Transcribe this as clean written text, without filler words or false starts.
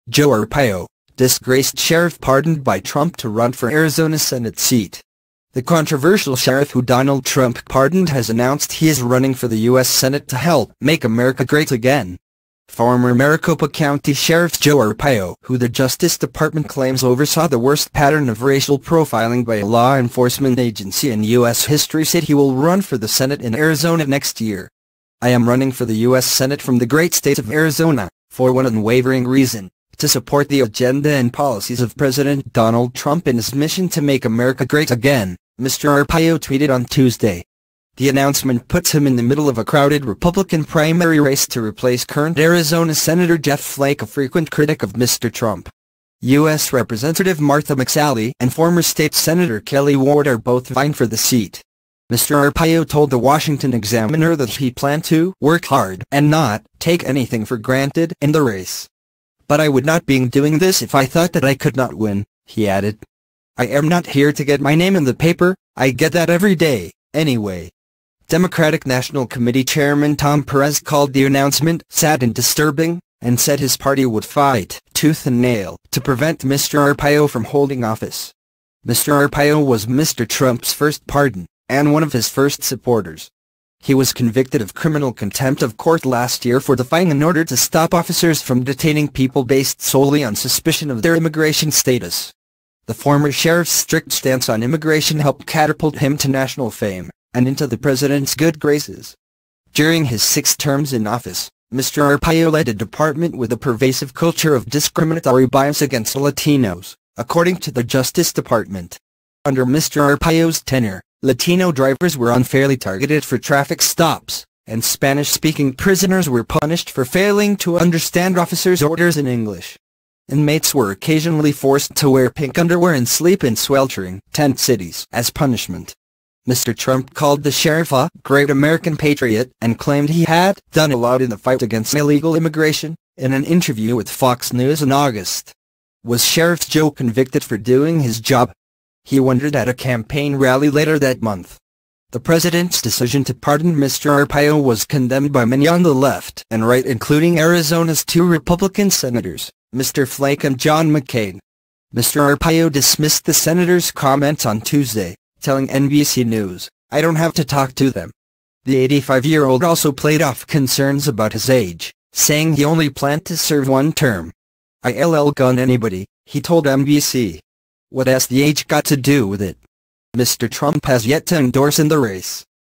Joe Arpaio, disgraced sheriff pardoned by Trump to run for Arizona Senate seat. The controversial sheriff who Donald Trump pardoned has announced he is running for the U.S. Senate to help make America great again. Former Maricopa County Sheriff Joe Arpaio, who the Justice Department claims oversaw the worst pattern of racial profiling by a law enforcement agency in U.S. history, said he will run for the Senate in Arizona next year. "I am running for the U.S. Senate from the great state of Arizona, for one unwavering reason: to support the agenda and policies of President Donald Trump in his mission to make America great again," Mr. Arpaio tweeted on Tuesday. The announcement puts him in the middle of a crowded Republican primary race to replace current Arizona Senator Jeff Flake, a frequent critic of Mr. Trump. U.S. Representative Martha McSally and former State Senator Kelli Ward are both vying for the seat. Mr. Arpaio told the Washington Examiner that he planned to work hard and not take anything for granted in the race. "But I would not be doing this if I thought that I could not win," he added. "I am not here to get my name in the paper. I get that every day, anyway." Democratic National Committee Chairman Tom Perez called the announcement sad and disturbing, and said his party would fight tooth and nail to prevent Mr. Arpaio from holding office. Mr. Arpaio was Mr. Trump's first pardon, and one of his first supporters. He was convicted of criminal contempt of court last year for defying an order to stop officers from detaining people based solely on suspicion of their immigration status. The former sheriff's strict stance on immigration helped catapult him to national fame and into the president's good graces. During his 6 terms in office, Mr. Arpaio led a department with a pervasive culture of discriminatory bias against Latinos, according to the Justice Department. Under Mr. Arpaio's tenure, Latino drivers were unfairly targeted for traffic stops, and Spanish-speaking prisoners were punished for failing to understand officers' orders in English. Inmates were occasionally forced to wear pink underwear and sleep in sweltering tent cities as punishment. Mr. Trump called the sheriff a great American patriot and claimed he had done a lot in the fight against illegal immigration. In an interview with Fox News in August, was Sheriff Joe convicted for doing his job? He wondered at a campaign rally later that month. The president's decision to pardon Mr. Arpaio was condemned by many on the left and right, including Arizona's 2 Republican senators, Mr. Flake and John McCain. Mr. Arpaio dismissed the senator's comments on Tuesday, telling NBC News, "I don't have to talk to them." The 85-year-old also played off concerns about his age, saying he only planned to serve 1 term. "I'll gun anybody," he told NBC. "What has the age got to do with it?" Mr. Trump has yet to endorse in the race.